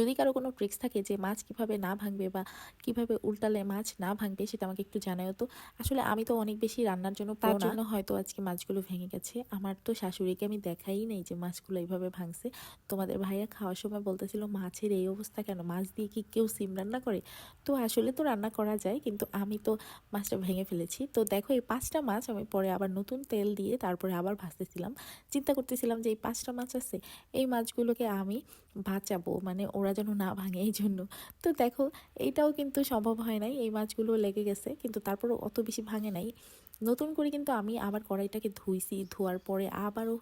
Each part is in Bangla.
যদি কারো কোনো ট্রিক্স থাকে যে মাছ কিভাবে না ভাঙবে বা কিভাবে উল্টালে মাছ না ভাঙবে, সেটা আমাকে একটু জানাও তো। আসলে আমি তো অনেক বেশি রান্নার জন্য তার জন্য হয়তো আজকে মাছগুলো ভেঙে গেছে। আমার তো শাশুড়িকে আমি দেখাই নাই যে মাছগুলো এইভাবে ভাঙছে। তোমাদের ভাইয়া খাওয়ার সময় বলতেছিল মাছের এই অবস্থা কেন, মাছ দিয়ে কি কেউ সিম রান্না করে? তো আসলে তো রান্না করা যায়, কিন্তু আমি তো মাছটা ভেঙে ফেলেছি। তো দেখো এই 5টা মাছ আমি পরে আবার নতুন তেল দিয়ে তারপরে আবার ভাজতেছিলাম। চিন্তা করতেছিলাম যে এই 5টা মাছ আছে, এই মাছগুলোকে আমি বাঁচাবো, মানে ওরা যেন না ভাঙে এই জন্য। তো দেখো এইটাও কিন্তু সম্ভব হয় নাই, এই মাছগুলো লেগে গেছে, কিন্তু তারপরও অত বেশি ভাঙে নাই। নতুন করে কিন্তু আমি আবার কড়াইটাকে ধুইছি, ধোয়ার পরে আবারও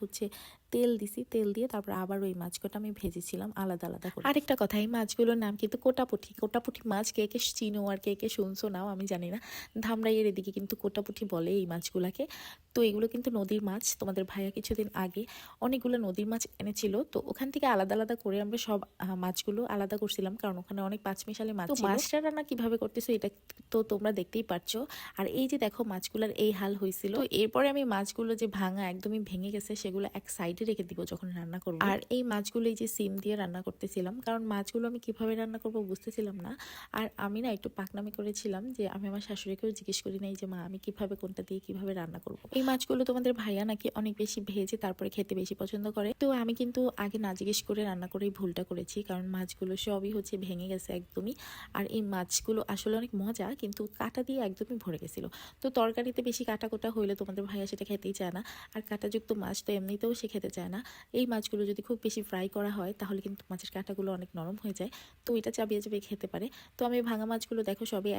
তেল দিছি, তেল দিয়ে তারপর আবারও এই মাছগুলো আমি ভেজেছিলাম আলাদা আলাদা করে। আরেকটা কথা, এই মাছগুলোর নাম কিন্তু কোটাপুঁটি। কোটাপুঁটি মাছ কে কে চিনো আর কে কে শুনছো নাও আমি জানি না। ধামরাইয়ের এদিকে কিন্তু কোটাপুঁটি বলে এই মাছগুলাকে। তো এগুলো কিন্তু নদীর মাছ। তোমাদের ভাইয়া কিছুদিন আগে অনেকগুলো নদীর মাছ এনেছিল, তো ওখান থেকে আলাদা আলাদা করে আমরা সব মাছগুলো আলাদা করছিলাম, কারণ ওখানে অনেক পাঁচমিশালি মাছ ছিল। মাছটা রান্না কিভাবে করতেছো এটা তো তোমরা দেখতেই পারছো। আর এই যে দেখো মাছগুলোর এই হাল হয়েছিল। তো এরপরে আমি মাছগুলো যে ভাঙা একদমই ভেঙে গেছে সেগুলো এক সাইডে রেখে দিব যখন রান্না করবো। আর এই মাছগুলো এই যে সিম দিয়ে রান্না করতেছিলাম, কারণ মাছগুলো আমি কিভাবে রান্না করবো বুঝতেছিলাম না। আর আমি না একটু পাকনামি করেছিলাম যে আমি আমার শাশুড়িকেও জিজ্ঞেস করি নাই যে মা আমি কিভাবে কোনটা দিয়ে কিভাবে রান্না করবো। এই মাছগুলো তোমাদের ভাইয়া নাকি অনেক বেশি ভেজে তারপরে খেতে বেশি পছন্দ করে। তো আমি কিন্তু আগে না জিজ্ঞেস করে রান্না করেই ভুলটা করেছি, কারণ মাছগুলো সবই ভেঙে গেছে একদমই। আর এই মাছগুলো আসলে অনেক মজা, কিন্তু কাঁটা দিয়ে একদমই ভরে গেছিল। তো তরকারিতে বেশি কাটা কোটা হইলে তোমাদের ভাইয়া সেটা খেতেই চায় না। আর কাঁটাযুক্ত মাছ তো এমনিতেও সে খেতে চায় না। এই মাছগুলো যদি খুব বেশি ফ্রাই করা হয় তাহলে কিন্তু মাছের কাঁটাগুলো অনেক নরম হয়ে যায়, তো এটা চাবিয়ে চাবিয়ে খেতে পারে। তো আমি ভাঙা মাছগুলো দেখো সবই